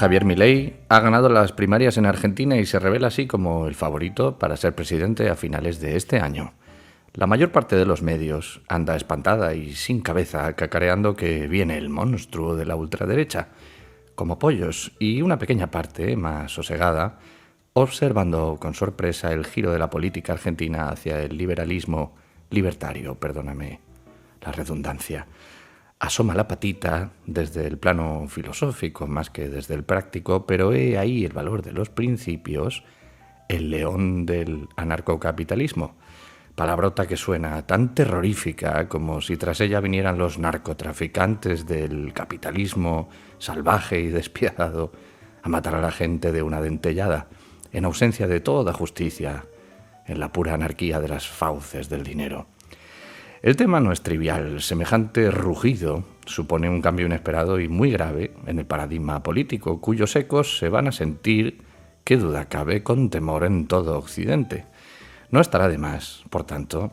Javier Milei ha ganado las primarias en Argentina y se revela así como el favorito para ser presidente a finales de este año. La mayor parte de los medios anda espantada y sin cabeza, cacareando que viene el monstruo de la ultraderecha, como pollos, y una pequeña parte, más sosegada, observando con sorpresa el giro de la política argentina hacia el liberalismo libertario, perdóname la redundancia. Asoma la patita desde el plano filosófico más que desde el práctico, pero he ahí el valor de los principios, el león del anarcocapitalismo. Palabrota que suena tan terrorífica como si tras ella vinieran los narcotraficantes del capitalismo salvaje y despiadado a matar a la gente de una dentellada, en ausencia de toda justicia, en la pura anarquía de las fauces del dinero. El tema no es trivial. Semejante rugido supone un cambio inesperado y muy grave en el paradigma político, cuyos ecos se van a sentir, qué duda cabe, con temor en todo Occidente. No estará de más, por tanto,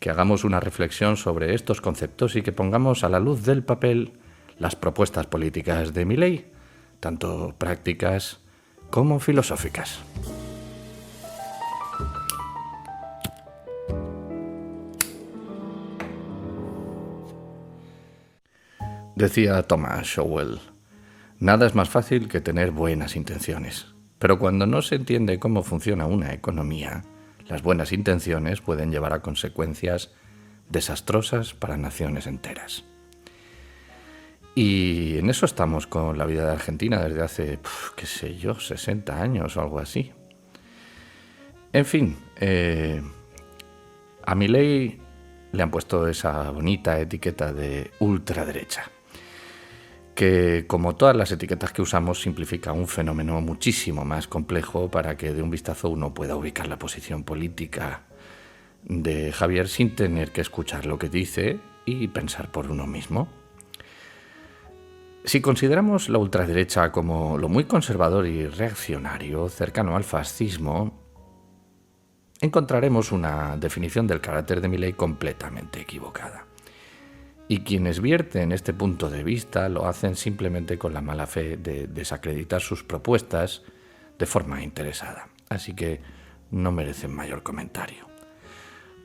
que hagamos una reflexión sobre estos conceptos y que pongamos a la luz del papel las propuestas políticas de Milei, tanto prácticas como filosóficas. Decía Thomas Sowell, nada es más fácil que tener buenas intenciones, pero cuando no se entiende cómo funciona una economía, las buenas intenciones pueden llevar a consecuencias desastrosas para naciones enteras. Y en eso estamos con la vida de Argentina desde hace, 60 años o algo así. En fin, a Milei le han puesto esa bonita etiqueta de ultraderecha, que, como todas las etiquetas que usamos, simplifica un fenómeno muchísimo más complejo para que de un vistazo uno pueda ubicar la posición política de Javier sin tener que escuchar lo que dice y pensar por uno mismo. Si consideramos la ultraderecha como lo muy conservador y reaccionario, cercano al fascismo, encontraremos una definición del carácter de Milei completamente equivocada. Y quienes vierten este punto de vista lo hacen simplemente con la mala fe de desacreditar sus propuestas de forma interesada. Así que no merecen mayor comentario.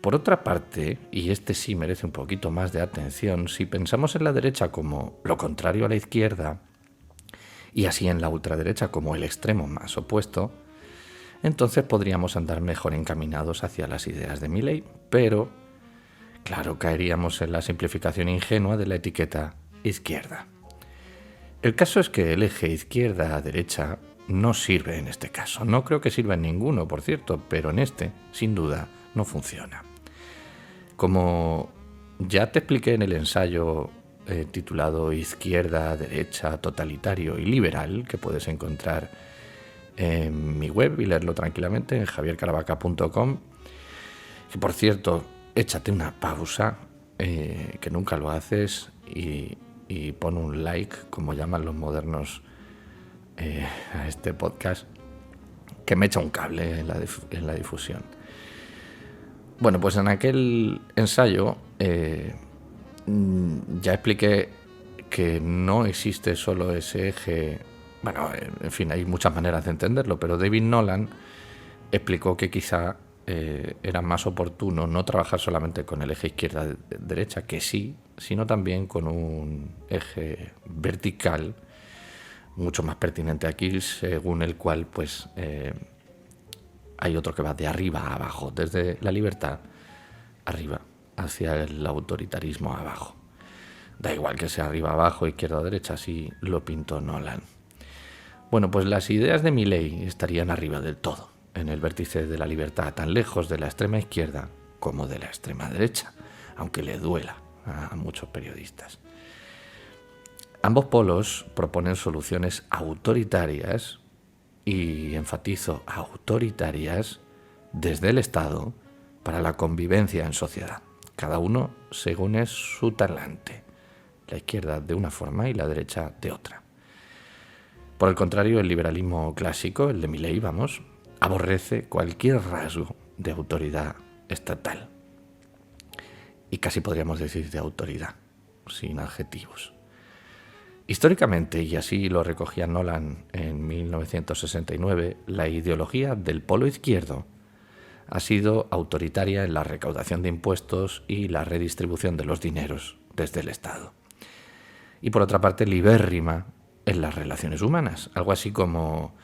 Por otra parte, y este sí merece un poquito más de atención, si pensamos en la derecha como lo contrario a la izquierda y así en la ultraderecha como el extremo más opuesto, entonces podríamos andar mejor encaminados hacia las ideas de Milei, pero claro, caeríamos en la simplificación ingenua de la etiqueta izquierda. El caso es que el eje izquierda-derecha no sirve en este caso. No creo que sirva en ninguno, por cierto, pero en este, sin duda, no funciona. Como ya te expliqué en el ensayo titulado Izquierda, Derecha, Totalitario y Liberal, que puedes encontrar en mi web y leerlo tranquilamente en javiercaravaca.com, que por cierto, échate una pausa, que nunca lo haces, y pon un like, como llaman los modernos a este podcast, que me echa un cable en la difusión. Bueno, pues en aquel ensayo ya expliqué que no existe solo ese eje. Bueno, en fin, hay muchas maneras de entenderlo, pero David Nolan explicó que quizá era más oportuno no trabajar solamente con el eje izquierda-derecha, que sí, sino también con un eje vertical, mucho más pertinente aquí, según el cual pues hay otro que va de arriba a abajo, desde la libertad arriba, hacia el autoritarismo abajo. Da igual que sea arriba, abajo, izquierda o derecha, así lo pintó Nolan. Bueno, pues las ideas de Milei estarían arriba del todo, en el vértice de la libertad, tan lejos de la extrema izquierda como de la extrema derecha, aunque le duela a muchos periodistas. Ambos polos proponen soluciones autoritarias, y enfatizo autoritarias, desde el Estado para la convivencia en sociedad, cada uno según es su talante, la izquierda de una forma y la derecha de otra. Por el contrario, el liberalismo clásico, el de Milei, aborrece cualquier rasgo de autoridad estatal. Y casi podríamos decir de autoridad, sin adjetivos. Históricamente, y así lo recogía Nolan en 1969, la ideología del polo izquierdo ha sido autoritaria en la recaudación de impuestos y la redistribución de los dineros desde el Estado. Y por otra parte, libérrima en las relaciones humanas, algo así como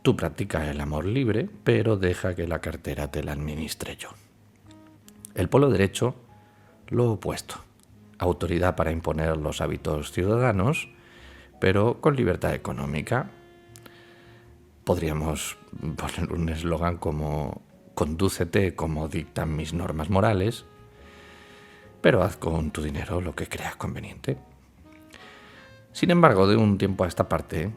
tú practicas el amor libre, pero deja que la cartera te la administre yo. El polo derecho, lo opuesto, autoridad para imponer los hábitos ciudadanos, pero con libertad económica. Podríamos poner un eslogan como condúcete como dictan mis normas morales, pero haz con tu dinero lo que creas conveniente. Sin embargo, de un tiempo a esta parte,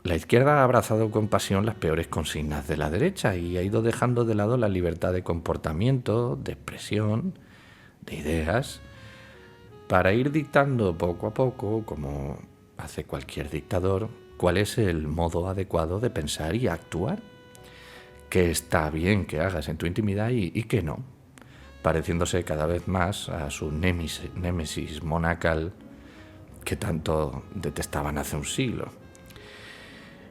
la izquierda ha abrazado con pasión las peores consignas de la derecha y ha ido dejando de lado la libertad de comportamiento, de expresión, de ideas, para ir dictando poco a poco, como hace cualquier dictador, cuál es el modo adecuado de pensar y actuar, qué está bien que hagas en tu intimidad y qué no, pareciéndose cada vez más a su némesis monacal que tanto detestaban hace un siglo.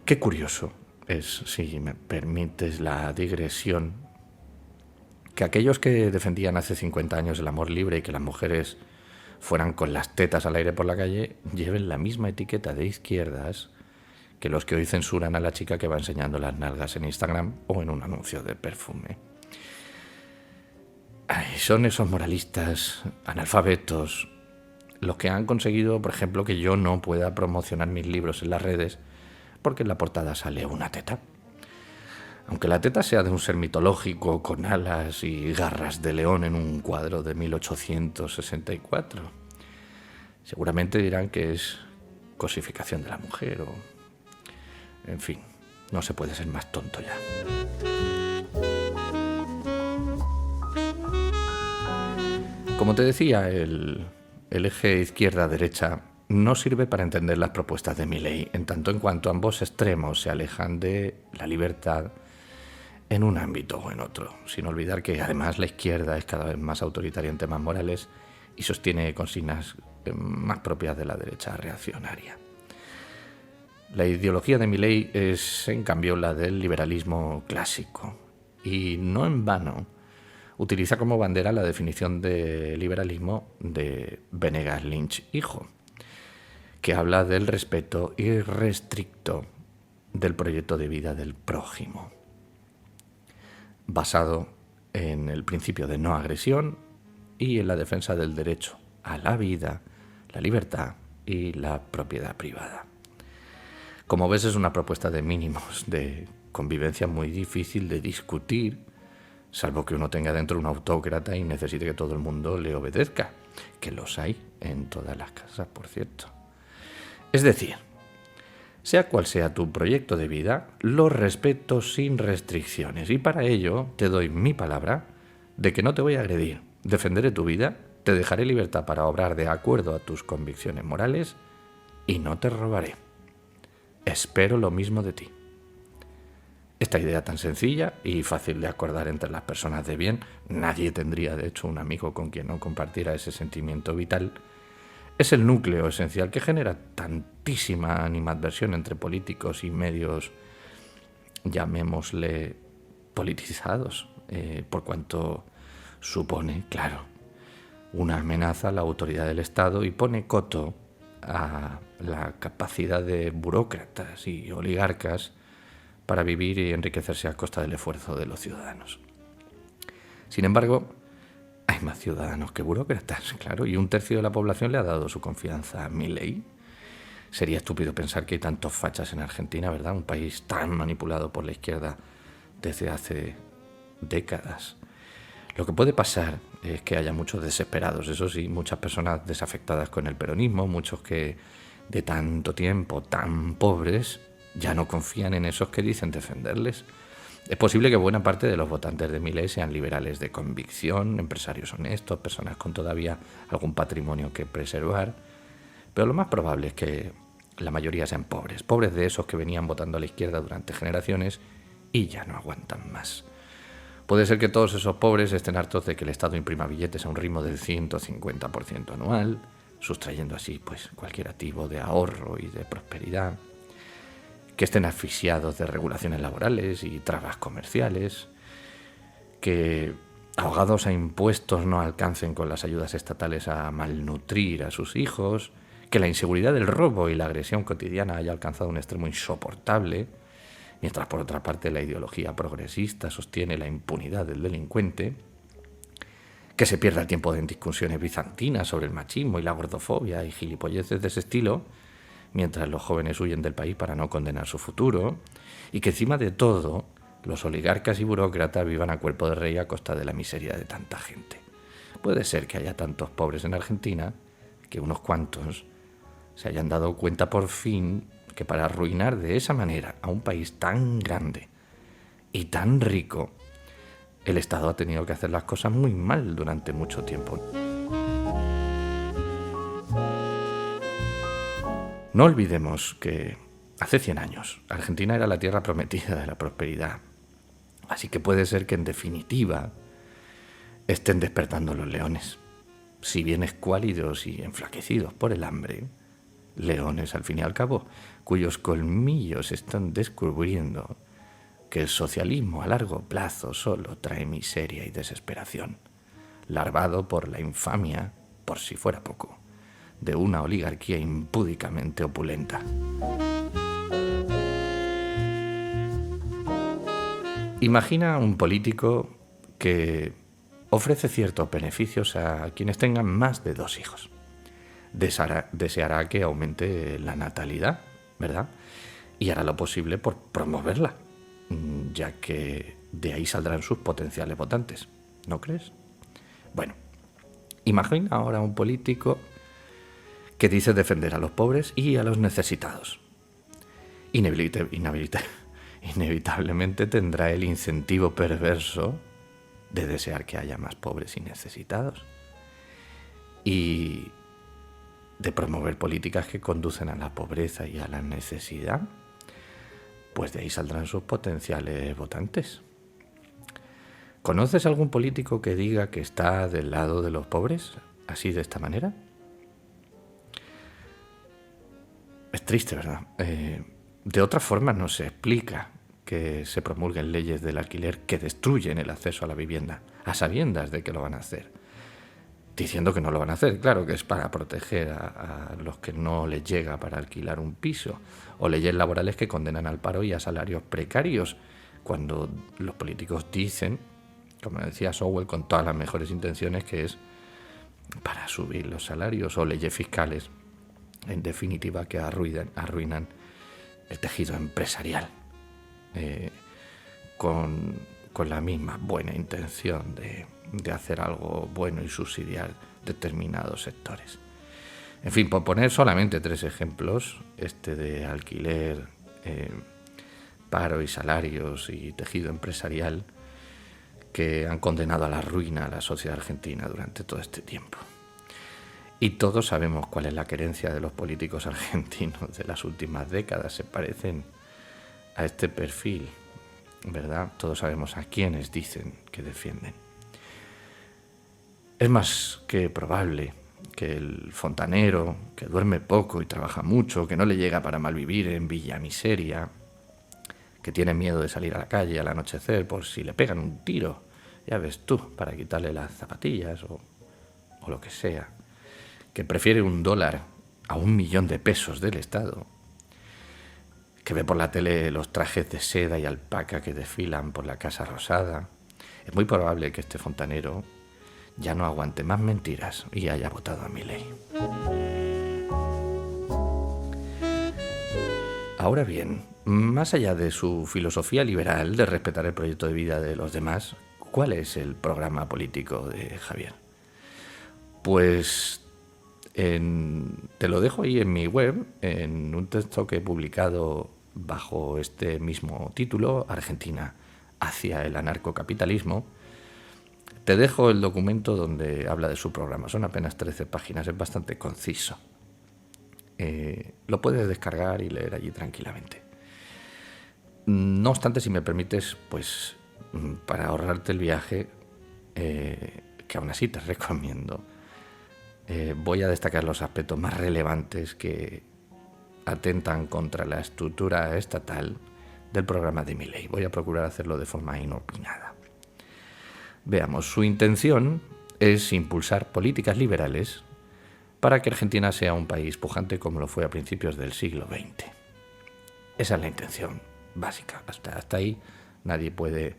Qué curioso es, si me permites la digresión, que aquellos que defendían hace 50 años el amor libre y que las mujeres fueran con las tetas al aire por la calle, lleven la misma etiqueta de izquierdas que los que hoy censuran a la chica que va enseñando las nalgas en Instagram o en un anuncio de perfume. Son esos moralistas analfabetos los que han conseguido, por ejemplo, que yo no pueda promocionar mis libros en las redes porque en la portada sale una teta. Aunque la teta sea de un ser mitológico con alas y garras de león en un cuadro de 1864. Seguramente dirán que es cosificación de la mujer o... En fin, no se puede ser más tonto ya. Como te decía, el eje izquierda-derecha no sirve para entender las propuestas de Milei, en tanto en cuanto ambos extremos se alejan de la libertad en un ámbito o en otro, sin olvidar que además la izquierda es cada vez más autoritaria en temas morales y sostiene consignas más propias de la derecha reaccionaria. La ideología de Milei es, en cambio, la del liberalismo clásico, y no en vano utiliza como bandera la definición de liberalismo de Venegas Lynch hijo, que habla del respeto irrestricto del proyecto de vida del prójimo, basado en el principio de no agresión y en la defensa del derecho a la vida, la libertad y la propiedad privada. Como ves, es una propuesta de mínimos, de convivencia muy difícil de discutir, salvo que uno tenga dentro un autócrata y necesite que todo el mundo le obedezca, que los hay en todas las casas, por cierto. Es decir, sea cual sea tu proyecto de vida, lo respeto sin restricciones, y para ello te doy mi palabra de que no te voy a agredir, defenderé tu vida, te dejaré libertad para obrar de acuerdo a tus convicciones morales y no te robaré. Espero lo mismo de ti. Esta idea tan sencilla y fácil de acordar entre las personas de bien, nadie tendría de hecho un amigo con quien no compartiera ese sentimiento vital, es el núcleo esencial que genera tantísima animadversión entre políticos y medios, llamémosle politizados, por cuanto supone, claro, una amenaza a la autoridad del Estado y pone coto a la capacidad de burócratas y oligarcas para vivir y enriquecerse a costa del esfuerzo de los ciudadanos. Sin embargo, hay más ciudadanos que burócratas, claro, y 1/3 de la población le ha dado su confianza a Milei. Sería estúpido pensar que hay tantos fachas en Argentina, ¿verdad? Un país tan manipulado por la izquierda desde hace décadas. Lo que puede pasar es que haya muchos desesperados, eso sí, muchas personas desafectadas con el peronismo, muchos que de tanto tiempo tan pobres ya no confían en esos que dicen defenderles. Es posible que buena parte de los votantes de Milei sean liberales de convicción, empresarios honestos, personas con todavía algún patrimonio que preservar, pero lo más probable es que la mayoría sean pobres, pobres de esos que venían votando a la izquierda durante generaciones y ya no aguantan más. Puede ser que todos esos pobres estén hartos de que el Estado imprima billetes a un ritmo del 150% anual, sustrayendo así pues cualquier activo de ahorro y de prosperidad, que estén asfixiados de regulaciones laborales y trabas comerciales, que ahogados a impuestos no alcancen con las ayudas estatales a malnutrir a sus hijos, que la inseguridad del robo y la agresión cotidiana haya alcanzado un extremo insoportable, mientras por otra parte la ideología progresista sostiene la impunidad del delincuente, que se pierda el tiempo en discusiones bizantinas sobre el machismo y la gordofobia y gilipolleces de ese estilo, mientras los jóvenes huyen del país para no condenar su futuro, y que encima de todo los oligarcas y burócratas vivan a cuerpo de rey a costa de la miseria de tanta gente. Puede ser que haya tantos pobres en Argentina que unos cuantos se hayan dado cuenta por fin que para arruinar de esa manera a un país tan grande y tan rico, el Estado ha tenido que hacer las cosas muy mal durante mucho tiempo. No olvidemos que hace 100 años Argentina era la tierra prometida de la prosperidad. Así que puede ser que en definitiva estén despertando los leones. Si bien escuálidos y enflaquecidos por el hambre, leones al fin y al cabo, cuyos colmillos están descubriendo que el socialismo a largo plazo solo trae miseria y desesperación, larvado por la infamia, por si fuera poco, de una oligarquía impúdicamente opulenta. Imagina un político que ofrece ciertos beneficios a quienes tengan más de 2 hijos. Deseará que aumente la natalidad, ¿verdad? Y hará lo posible por promoverla, ya que de ahí saldrán sus potenciales votantes, ¿no crees? Bueno, imagina ahora un político que dice defender a los pobres y a los necesitados. Inevitablemente tendrá el incentivo perverso de desear que haya más pobres y necesitados y de promover políticas que conducen a la pobreza y a la necesidad. Pues de ahí saldrán sus potenciales votantes. ¿Conoces algún político que diga que está del lado de los pobres, así de esta manera? Es triste, ¿verdad? De otra forma no se explica que se promulguen leyes del alquiler que destruyen el acceso a la vivienda, a sabiendas de que lo van a hacer. Diciendo que no lo van a hacer, claro que es para proteger a los que no les llega para alquilar un piso, o leyes laborales que condenan al paro y a salarios precarios, cuando los políticos dicen, como decía Sowell, con todas las mejores intenciones, que es para subir los salarios, o leyes fiscales, en definitiva, que arruinan el tejido empresarial, con la misma buena intención de hacer algo bueno y subsidiar determinados sectores. En fin, por poner solamente 3 ejemplos, este de alquiler, paro y salarios y tejido empresarial, que han condenado a la ruina a la sociedad argentina durante todo este tiempo. Y todos sabemos cuál es la querencia de los políticos argentinos de las últimas décadas. Se parecen a este perfil, ¿verdad? Todos sabemos a quiénes dicen que defienden. Es más que probable que el fontanero, que duerme poco y trabaja mucho, que no le llega para malvivir en Villa Miseria, que tiene miedo de salir a la calle al anochecer por si le pegan un tiro, ya ves tú, para quitarle las zapatillas o lo que sea, que prefiere $1 a $1.000.000 de pesos del Estado, que ve por la tele los trajes de seda y alpaca que desfilan por la Casa Rosada, es muy probable que este fontanero ya no aguante más mentiras y haya votado a Milei. Ahora bien, más allá de su filosofía liberal de respetar el proyecto de vida de los demás, ¿cuál es el programa político de Javier? Pues te lo dejo ahí en mi web, en un texto que he publicado bajo este mismo título, Argentina hacia el anarcocapitalismo. Te dejo el documento donde habla de su programa. Son apenas 13 páginas, es bastante conciso. Lo puedes descargar y leer allí tranquilamente. No obstante, si me permites, pues para ahorrarte el viaje, que aún así te recomiendo voy a destacar los aspectos más relevantes que atentan contra la estructura estatal del programa de Milei. Voy a procurar hacerlo de forma inopinada. Veamos, su intención es impulsar políticas liberales para que Argentina sea un país pujante como lo fue a principios del siglo XX. Esa es la intención básica. Hasta ahí nadie puede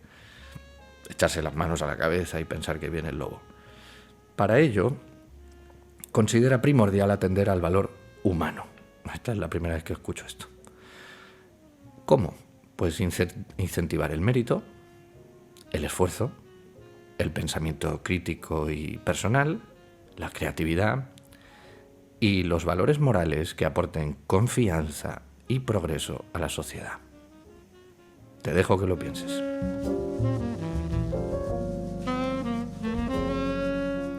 echarse las manos a la cabeza y pensar que viene el lobo. Para ello, considera primordial atender al valor humano. Esta es la primera vez que escucho esto. ¿Cómo? Pues incentivar el mérito, el esfuerzo, el pensamiento crítico y personal, la creatividad y los valores morales que aporten confianza y progreso a la sociedad. Te dejo que lo pienses.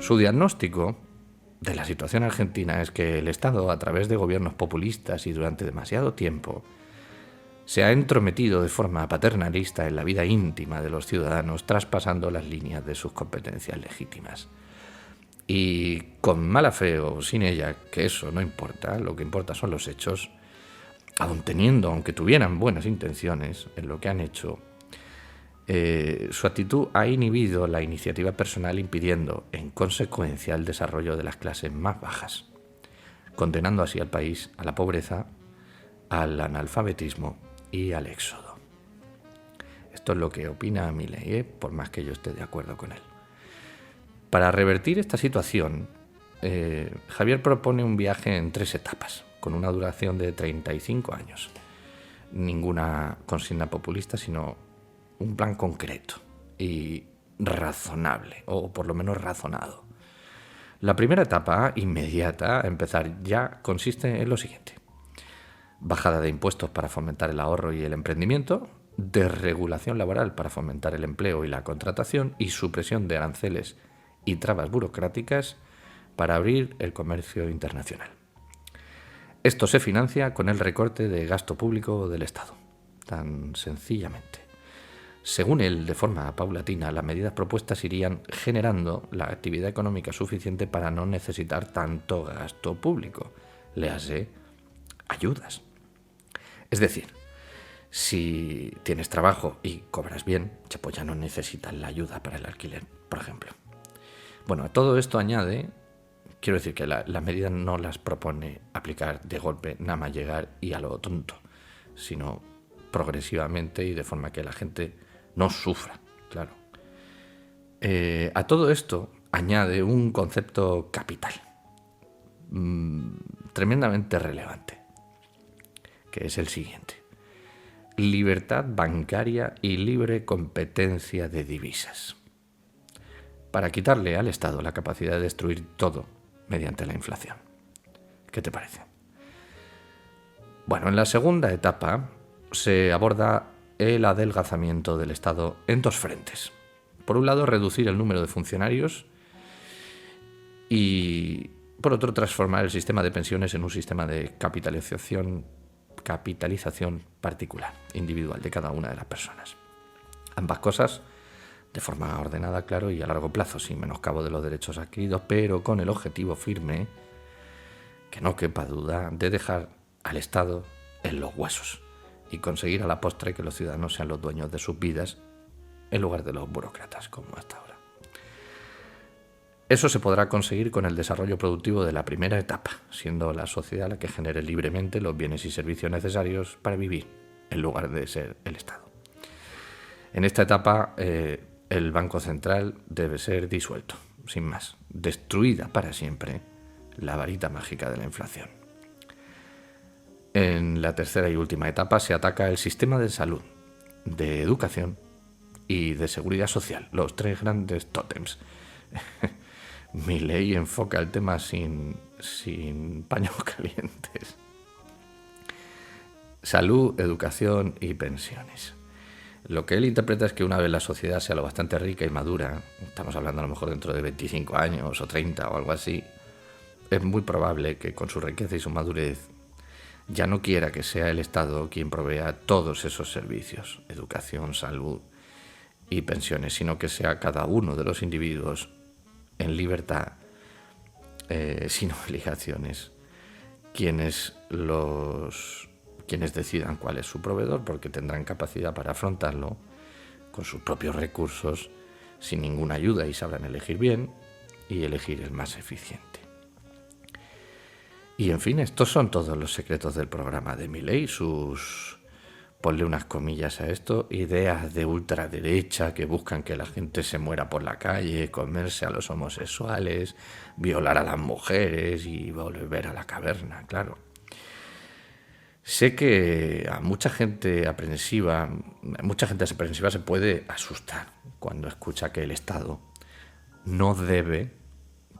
Su diagnóstico de la situación argentina es que el Estado, a través de gobiernos populistas y durante demasiado tiempo, se ha entrometido de forma paternalista en la vida íntima de los ciudadanos, traspasando las líneas de sus competencias legítimas. Y con mala fe o sin ella, que eso no importa, lo que importa son los hechos, aunque tuvieran buenas intenciones en lo que han hecho, su actitud ha inhibido la iniciativa personal, impidiendo, en consecuencia, el desarrollo de las clases más bajas, condenando así al país a la pobreza, al analfabetismo y al éxodo. Esto es lo que opina Milei, por más que yo esté de acuerdo con él. Para revertir esta situación, Javier propone un viaje en 3 etapas, con una duración de 35 años. Ninguna consigna populista, sino un plan concreto y razonable, o por lo menos razonado. La primera etapa, inmediata, a empezar ya, consiste en lo siguiente: bajada de impuestos para fomentar el ahorro y el emprendimiento, desregulación laboral para fomentar el empleo y la contratación, y supresión de aranceles y trabas burocráticas para abrir el comercio internacional. Esto se financia con el recorte de gasto público del Estado, tan sencillamente. Según él, de forma paulatina, las medidas propuestas irían generando la actividad económica suficiente para no necesitar tanto gasto público, léase ayudas. Es decir, si tienes trabajo y cobras bien, pues ya no necesitas la ayuda para el alquiler, por ejemplo. Bueno, a todo esto añade, quiero decir que las medidas no las propone aplicar de golpe, nada más llegar y a lo tonto, sino progresivamente y de forma que la gente no sufra, claro. A todo esto añade un concepto capital, tremendamente relevante, que es el siguiente: libertad bancaria y libre competencia de divisas, para quitarle al Estado la capacidad de destruir todo mediante la inflación. ¿Qué te parece? Bueno, en la segunda etapa se aborda el adelgazamiento del Estado en 2 frentes. Por un lado, reducir el número de funcionarios y, por otro, transformar el sistema de pensiones en un sistema de capitalización particular, individual, de cada una de las personas. Ambas cosas de forma ordenada, claro, y a largo plazo, sin menoscabo de los derechos adquiridos, pero con el objetivo firme, que no quepa duda, de dejar al Estado en los huesos y conseguir a la postre que los ciudadanos sean los dueños de sus vidas en lugar de los burócratas, como hasta ahora. Eso se podrá conseguir con el desarrollo productivo de la primera etapa, siendo la sociedad la que genere libremente los bienes y servicios necesarios para vivir, en lugar de ser el Estado. En esta etapa, el Banco Central debe ser disuelto, sin más, destruida para siempre la varita mágica de la inflación. En la tercera y última etapa se ataca el sistema de salud, de educación y de seguridad social, los 3 grandes tótems. Milei enfoca el tema sin paños calientes. Salud, educación y pensiones. Lo que él interpreta es que una vez la sociedad sea lo bastante rica y madura, estamos hablando a lo mejor dentro de 25 años o 30 o algo así, es muy probable que con su riqueza y su madurez ya no quiera que sea el Estado quien provea todos esos servicios, educación, salud y pensiones, sino que sea cada uno de los individuos en libertad sin obligaciones, quienes decidan cuál es su proveedor, porque tendrán capacidad para afrontarlo con sus propios recursos, sin ninguna ayuda, y sabrán elegir bien y elegir el más eficiente. Y en fin, estos son todos los secretos del programa de Milei, ponle unas comillas a esto, ideas de ultraderecha que buscan que la gente se muera por la calle, comerse a los homosexuales, violar a las mujeres y volver a la caverna, claro. Sé que a mucha gente aprensiva se puede asustar cuando escucha que el Estado no debe,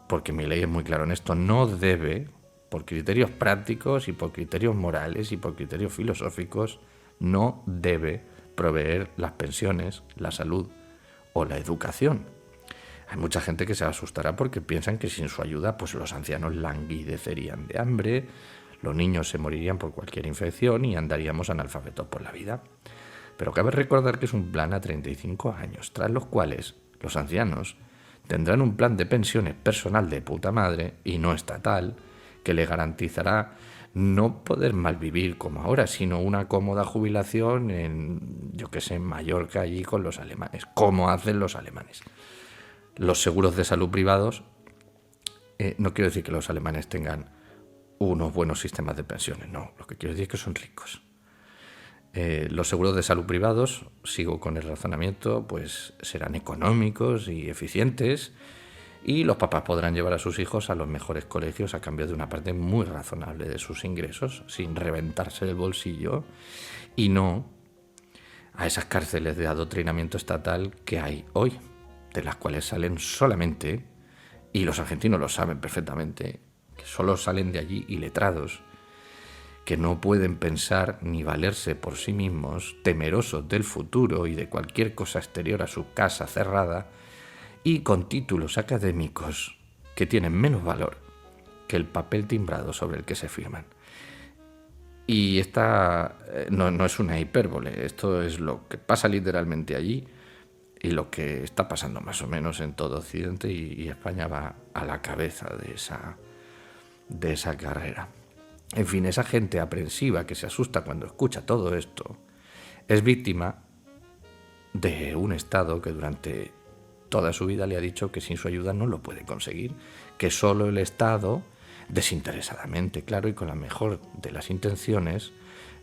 porque Milei es muy claro en esto, no debe, por criterios prácticos y por criterios morales y por criterios filosóficos, no debe proveer las pensiones, la salud o la educación. Hay mucha gente que se asustará porque piensan que sin su ayuda pues los ancianos languidecerían de hambre, los niños se morirían por cualquier infección y andaríamos analfabetos por la vida. Pero cabe recordar que es un plan a 35 años, tras los cuales los ancianos tendrán un plan de pensiones personal de puta madre y no estatal, que le garantizará no poder malvivir como ahora, sino una cómoda jubilación en Mallorca, allí con los alemanes, como hacen los alemanes. Los seguros de salud privados, no quiero decir que los alemanes tengan unos buenos sistemas de pensiones, no, lo que quiero decir es que son ricos. Los seguros de salud privados, sigo con el razonamiento, pues serán económicos y eficientes, y los papás podrán llevar a sus hijos a los mejores colegios a cambio de una parte muy razonable de sus ingresos, sin reventarse el bolsillo, y no a esas cárceles de adoctrinamiento estatal que hay hoy, de las cuales salen solamente, y los argentinos lo saben perfectamente, que solo salen de allí iletrados, que no pueden pensar ni valerse por sí mismos, temerosos del futuro y de cualquier cosa exterior a su casa cerrada, y con títulos académicos que tienen menos valor que el papel timbrado sobre el que se firman. Y esta no es una hipérbole, esto es lo que pasa literalmente allí y lo que está pasando más o menos en todo Occidente, y España va a la cabeza de esa carrera. En fin, esa gente aprensiva que se asusta cuando escucha todo esto es víctima de un Estado que durante toda su vida le ha dicho que sin su ayuda no lo puede conseguir, que solo el Estado, desinteresadamente, claro, y con la mejor de las intenciones,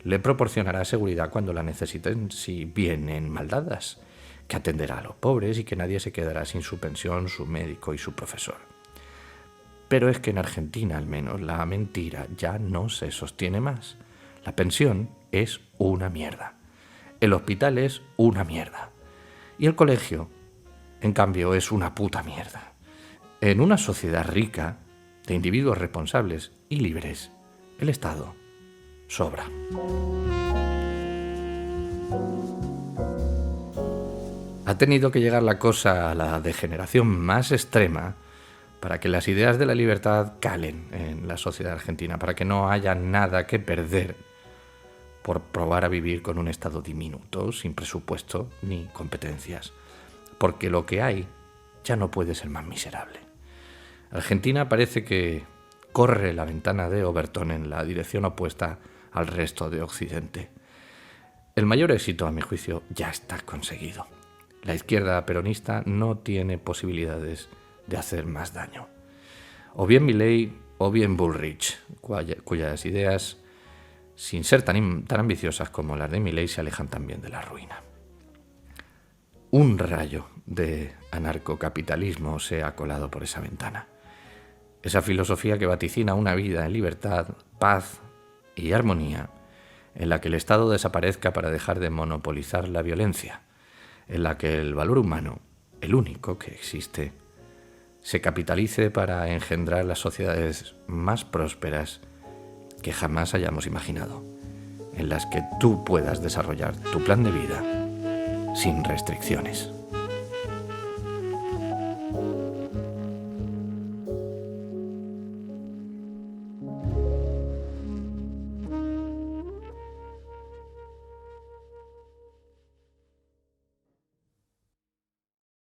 le proporcionará seguridad cuando la necesiten si vienen mal dadas, que atenderá a los pobres y que nadie se quedará sin su pensión, su médico y su profesor. Pero es que en Argentina, al menos, la mentira ya no se sostiene más. La pensión es una mierda. El hospital es una mierda. Y el colegio, en cambio, es una puta mierda. En una sociedad rica, de individuos responsables y libres, el Estado sobra. Ha tenido que llegar la cosa a la degeneración más extrema para que las ideas de la libertad calen en la sociedad argentina, para que no haya nada que perder por probar a vivir con un Estado diminuto, sin presupuesto ni competencias, porque lo que hay ya no puede ser más miserable. Argentina parece que corre la ventana de Overton en la dirección opuesta al resto de Occidente. El mayor éxito, a mi juicio, ya está conseguido. La izquierda peronista no tiene posibilidades de hacer más daño. O bien Milei o bien Bullrich, cuyas ideas, sin ser tan ambiciosas como las de Milei, se alejan también de la ruina. Un rayo de anarcocapitalismo se ha colado por esa ventana. Esa filosofía que vaticina una vida en libertad, paz y armonía, en la que el Estado desaparezca para dejar de monopolizar la violencia, en la que el valor humano, el único que existe, se capitalice para engendrar las sociedades más prósperas que jamás hayamos imaginado, en las que tú puedas desarrollar tu plan de vida sin restricciones.